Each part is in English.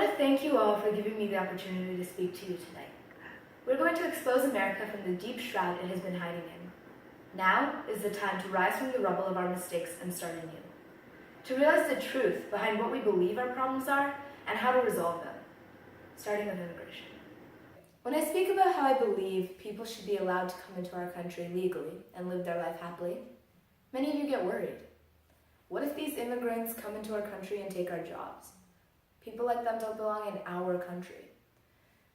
want to thank you all for giving me the opportunity to speak to you tonight. We're going to expose America from the deep shroud it has been hiding in. Now is the time to rise from the rubble of our mistakes and start anew. To realize the truth behind what we believe our problems are and how to resolve them, starting with immigration. When I speak about how I believe people should be allowed to come into our country legally and live their life happily, many of you get worried. What if these immigrants come into our country and take our jobs? People like them don't belong in our country.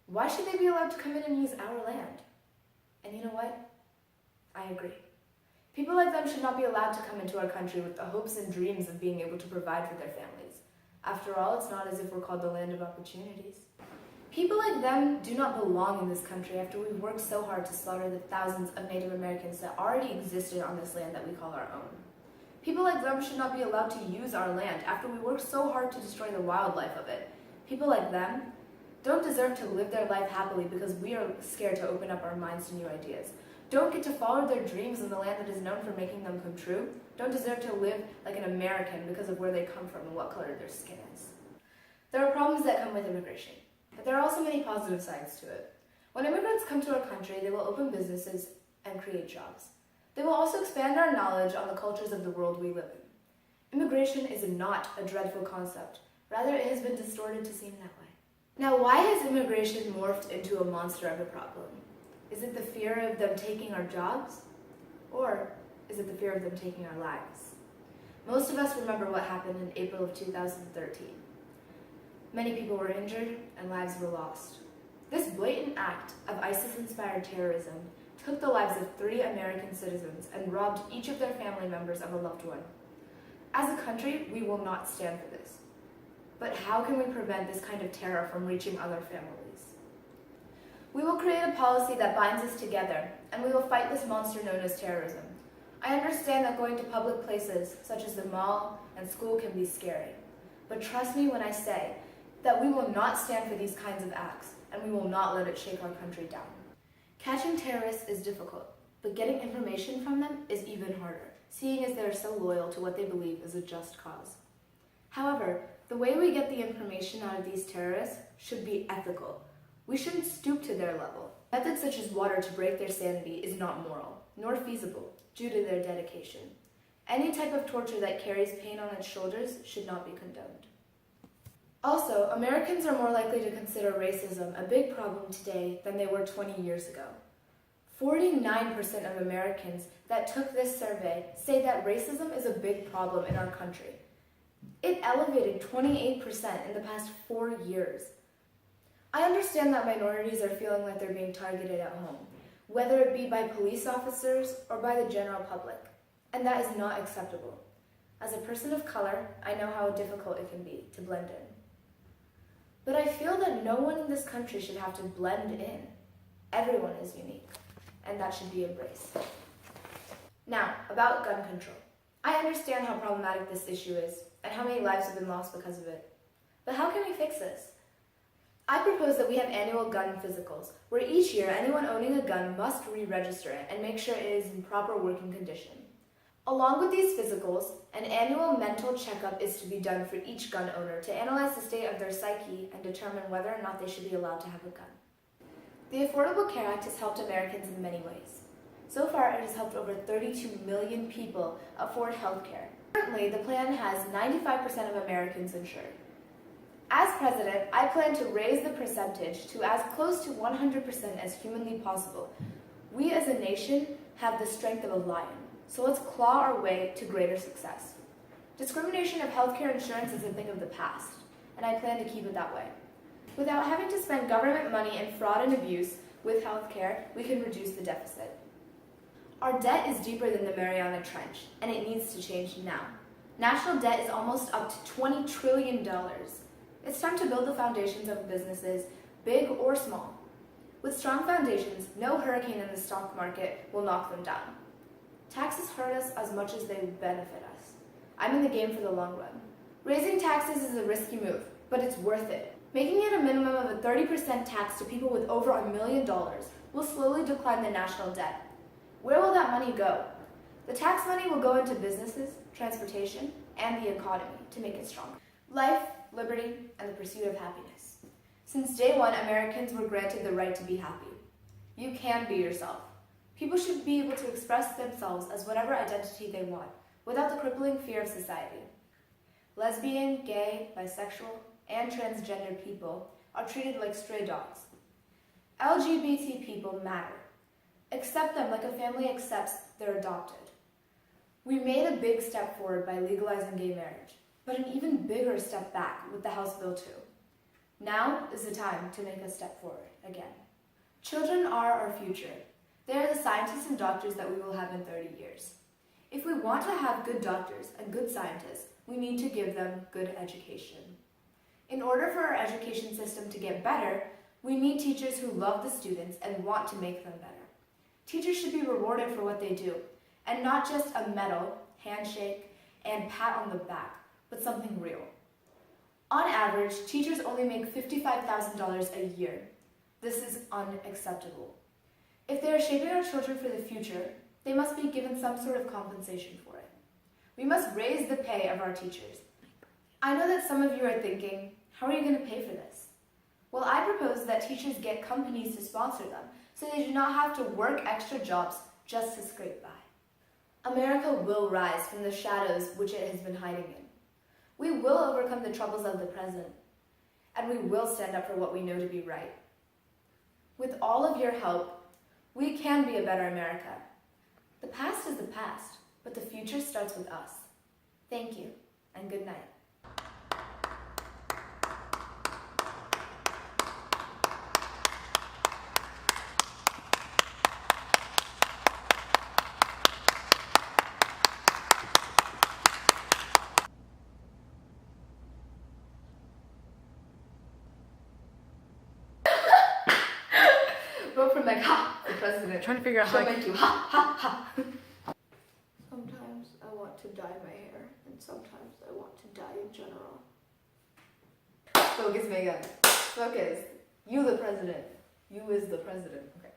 Why should they be allowed to come in and use our land? And you know what? I agree. People like them should not be allowed to come into our country with the hopes and dreams of being able to provide for their families. After all, it's not as if we're called the land of opportunities. People like them do not belong in this country after we've worked so hard to slaughter the thousands of Native Americans that already existed on this land that we call our own. People like them should not be allowed to use our land after we worked so hard to destroy the wildlife of it. People like them don't deserve to live their life happily because we are scared to open up our minds to new ideas. Don't get to follow their dreams in the land that is known for making them come true. Don't deserve to live like an American because of where they come from and what color their skin is. There are problems that come with immigration, but there are also many positive sides to it. When immigrants come to our country, they will open businesses and create jobs. They will also expand our knowledge on the cultures of the world we live in. Immigration is not a dreadful concept. Rather, it has been distorted to seem that way. Now, why has immigration morphed into a monster of a problem? Is it the fear of them taking our jobs? Or is it the fear of them taking our lives? Most of us remember what happened in April of 2013. Many people were injured and lives were lost. This blatant act of ISIS-inspired terrorism took the lives of 3 American citizens and robbed each of their family members of a loved one. As a country, we will not stand for this. But how can we prevent this kind of terror from reaching other families? We will create a policy that binds us together, and we will fight this monster known as terrorism. I understand that going to public places, such as the mall and school, can be scary. But trust me when I say that we will not stand for these kinds of acts, and we will not let it shake our country down. Catching terrorists is difficult, but getting information from them is even harder, seeing as they are so loyal to what they believe is a just cause. However, the way we get the information out of these terrorists should be ethical. We shouldn't stoop to their level. Methods such as water to break their sanity is not moral, nor feasible, due to their dedication. Any type of torture that carries pain on its shoulders should not be condoned. Also, Americans are more likely to consider racism a big problem today than they were 20 years ago. 49% of Americans that took this survey say that racism is a big problem in our country. It elevated 28% in the past 4 years. I understand that minorities are feeling like they're being targeted at home, whether it be by police officers or by the general public, and that is not acceptable. As a person of color, I know how difficult it can be to blend in. But I feel that no one in this country should have to blend in. Everyone is unique, and that should be embraced. Now, about gun control. I understand how problematic this issue is, and how many lives have been lost because of it. But how can we fix this? I propose that we have annual gun physicals, where each year anyone owning a gun must re-register it and make sure it is in proper working condition. Along with these physicals, an annual mental checkup is to be done for each gun owner to analyze the state of their psyche and determine whether or not they should be allowed to have a gun. The Affordable Care Act has helped Americans in many ways. So far, it has helped over 32 million people afford health care. Currently, the plan has 95% of Americans insured. As president, I plan to raise the percentage to as close to 100% as humanly possible. We as a nation have the strength of a lion. So let's claw our way to greater success. Discrimination of healthcare insurance is a thing of the past, and I plan to keep it that way. Without having to spend government money in fraud and abuse with healthcare, we can reduce the deficit. Our debt is deeper than the Mariana Trench, and it needs to change now. National debt is almost up to $20 trillion. It's time to build the foundations of businesses, big or small. With strong foundations, no hurricane in the stock market will knock them down. Taxes hurt us as much as they benefit us. I'm in the game for the long run. Raising taxes is a risky move, but it's worth it. Making it a minimum of a 30% tax to people with over $1 million will slowly decline the national debt. Where will that money go? The tax money will go into businesses, transportation, and the economy to make it stronger. Life liberty, and the pursuit of happiness. Since day one, Americans were granted the right to be happy. You can be yourself. People should be able to express themselves as whatever identity they want, without the crippling fear of society. Lesbian, gay, bisexual, and transgender people are treated like stray dogs. LGBT people matter. Accept them like a family accepts their adopted. We made a big step forward by legalizing gay marriage, but an even bigger step back with the House Bill 2. Now is the time to make a step forward again. Children are our future. They are the scientists and doctors that we will have in 30 years. If we want to have good doctors and good scientists, we need to give them good education. In order for our education system to get better, we need teachers who love the students and want to make them better. Teachers should be rewarded for what they do, and not just a medal, handshake, and pat on the back, but something real. On average, teachers only make $55,000 a year. This is unacceptable. If they are shaping our children for the future, they must be given some sort of compensation for it. We must raise the pay of our teachers. I know that some of you are thinking, how are you going to pay for this? Well, I propose that teachers get companies to sponsor them so they do not have to work extra jobs just to scrape by. America will rise from the shadows which it has been hiding in. We will overcome the troubles of the present, and we will stand up for what we know to be right. With all of your help, we can be a better America. The past is the past, but the future starts with us. Thank you, and good night. Vote for Megha for president. I'm trying to figure out how She'll make you ha ha ha. Sometimes I want to dye my hair, and sometimes I want to die in general. Focus, Megha. Focus. You the president. You is the president. Okay.